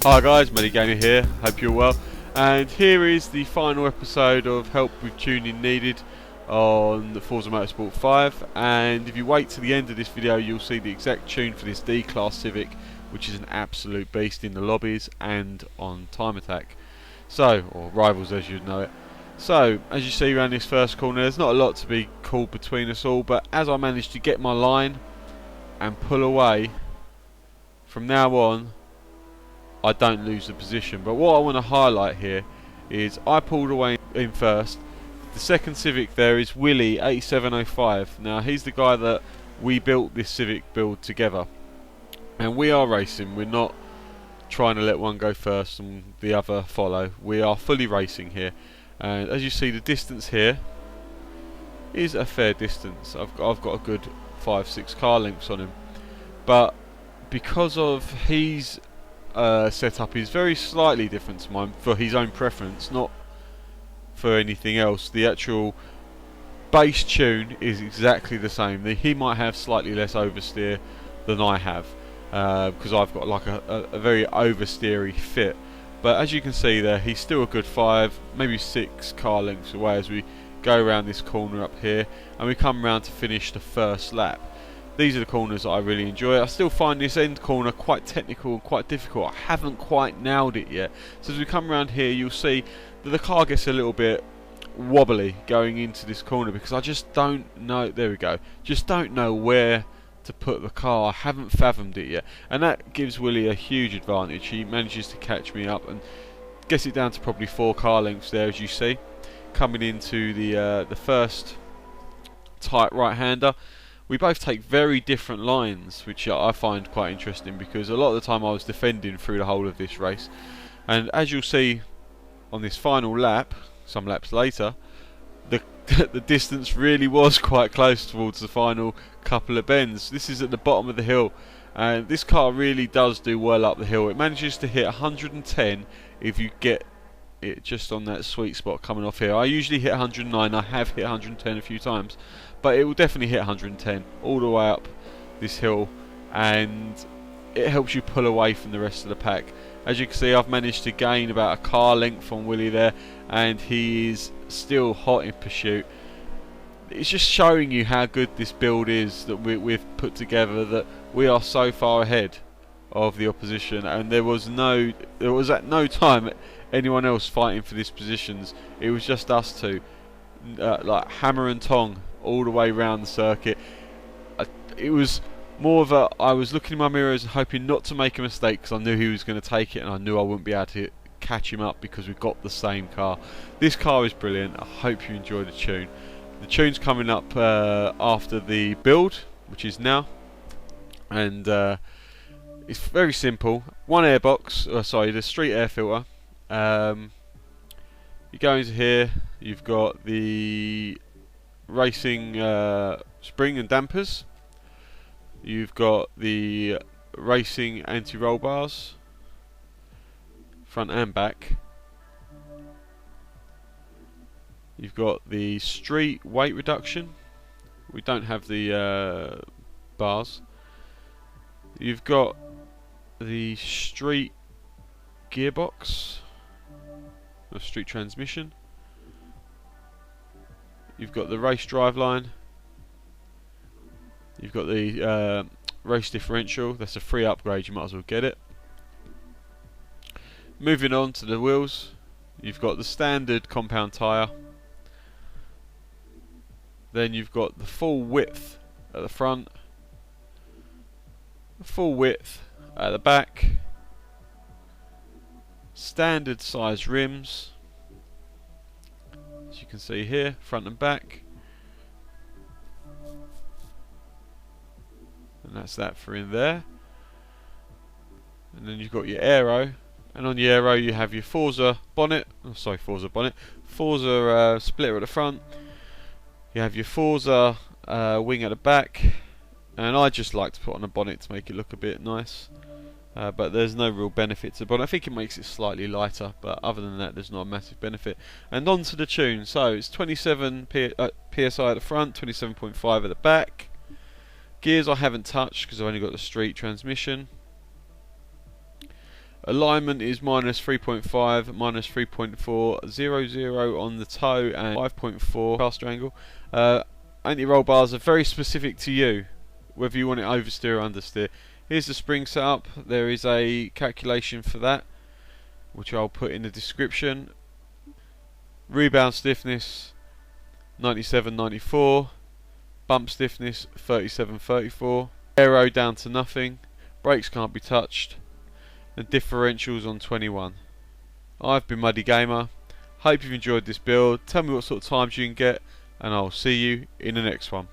Hi guys, Gamer here, hope you're well, and here is the final episode of Help with Tuning Needed on the Forza Motorsport 5. And if you wait to the end of this video, you'll see the exact tune for this D-Class Civic, which is an absolute beast in the lobbies and on time attack, so, or rivals as you'd know it. So, as you see around this first corner, there's not a lot to be called between us all, but as I managed to get my line and pull away, from now on I don't lose the position. But what I want to highlight here is I pulled away in first. The second Civic there is Willie 8705. Now he's the guy that we built this Civic build together, and we are racing. We're not trying to let one go first and the other follow. We are fully racing here, and as you see, the distance here is a fair distance. I've got a good 5-6 car lengths on him, but because of his setup is very slightly different to mine for his own preference, not for anything else. The actual base tune is exactly the same. He might have slightly less oversteer than I have, because I've got like a very oversteery fit. But as you can see there, he's still a good 5, maybe 6 car lengths away as we go around this corner up here, and we come around to finish the first lap. These are the corners that I really enjoy. I still find this end corner quite technical and quite difficult. I haven't quite nailed it yet. So as we come around here, you'll see that the car gets a little bit wobbly going into this corner because I just don't know. There we go. Just don't know where to put the car. I haven't fathomed it yet, and that gives Willie a huge advantage. He manages to catch me up and gets it down to probably 4 car lengths there, as you see, coming into the first tight right-hander. We both take very different lines, which I find quite interesting because a lot of the time I was defending through the whole of this race. And as you'll see on this final lap, some laps later, the distance really was quite close towards the final couple of bends. This is at the bottom of the hill, and this car really does do well up the hill. It manages to hit 110 if you get it just on that sweet spot coming off here. I usually hit 109, I have hit 110 a few times, but it will definitely hit 110 all the way up this hill, and it helps you pull away from the rest of the pack. As you can see, I've managed to gain about a car length on Willie there, and he is still hot in pursuit. It's just showing you how good this build is that we've put together, that we are so far ahead of the opposition, and there was at no time anyone else fighting for these positions. It was just us two, like hammer and tong all the way around the circuit. It was more of a, I was looking in my mirrors and hoping not to make a mistake because I knew he was going to take it, and I knew I wouldn't be able to catch him up because we've got the same car. This car is brilliant. I hope you enjoy the tune. The tune's coming up after the build, which is now, and it's very simple. One airbox, sorry, the street air filter. You go into here, you've got the racing spring and dampers, you've got the racing anti-roll bars, front and back, you've got the street weight reduction, we don't have the bars, you've got the street gearbox, or street transmission, you've got the race driveline, you've got the race differential. That's a free upgrade, you might as well get it. Moving on to the wheels, you've got the standard compound tyre, then you've got the full width at the front, the full width at the back, standard size rims, as you can see here, front and back, and that's that for in there. And then you've got your aero, and on your aero you have your Forza bonnet, Forza splitter at the front, you have your Forza wing at the back, and I just like to put on a bonnet to make it look a bit nice. But there's no real benefit to the bonnet. I think it makes it slightly lighter, but other than that there's not a massive benefit. And on to the tune. So it's 27 PSI at the front, 27.5 at the back. Gears I haven't touched because I've only got the street transmission. Alignment is minus 3.5, minus 3.4, 0 on the toe, and 5.4 caster angle. Anti-roll bars are very specific to you, whether you want it oversteer or understeer. Here's the spring setup. There is a calculation for that, which I'll put in the description. Rebound stiffness 97-94, bump stiffness 37-34, aero down to nothing, brakes can't be touched, and differentials on 21. I've been Muddy Gamer. Hope you've enjoyed this build. Tell me what sort of times you can get, and I'll see you in the next one.